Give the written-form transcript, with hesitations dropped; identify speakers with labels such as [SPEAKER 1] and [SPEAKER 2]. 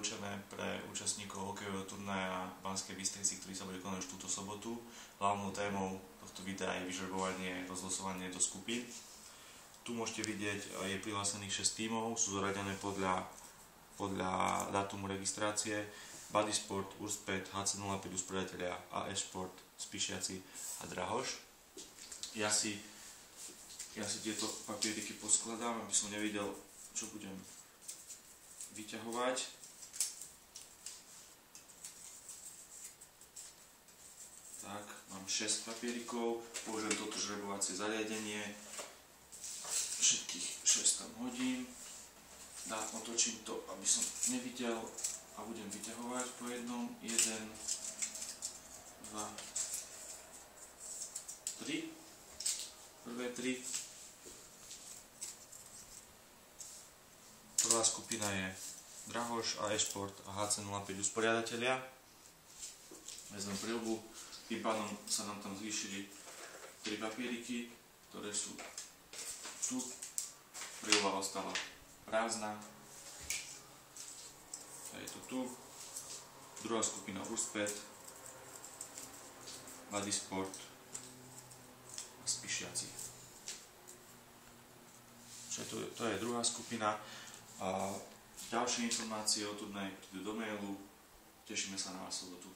[SPEAKER 1] určené pre účastníkov hokejového turnaja v Banskej Bystrici, ktorý sa bude konať už túto sobotu. Hlavnou témou tohto videa je vyžrebovanie, rozlosovanie do skupín. Tu môžete vidieť, je prihlásených 6 tímov, sú zaradené podľa dátumu registrácie. Bodysport, Urspet, HC05 usporiadatelia, AS Sport, Spišiaci a Drahoš. Ja si tieto papieriky poskladám, aby som nevidel, čo budem vyťahovať. Tak, mám 6 papierikov, použijem toto žrebovacie zariadenie, všetkých 6 tam hodím, otočím to, aby som nevidel a budem vyťahovať po jednom, 1, 2, 3, prvé 3. Prvá skupina je Drahoš, AS Sport a HC05 usporiadatelia. Vezmem prilbu, tým pádom sa nám tam zvýšili 3 papieriky, ktoré sú tu. Prilba ostala prázdna. A je to tu. Druhá skupina Urspet, Bodysport a Spišiaci. To je druhá skupina. A ďalšie informácie o turnaji prídu do mailu. Tešíme sa na vás v sobotu.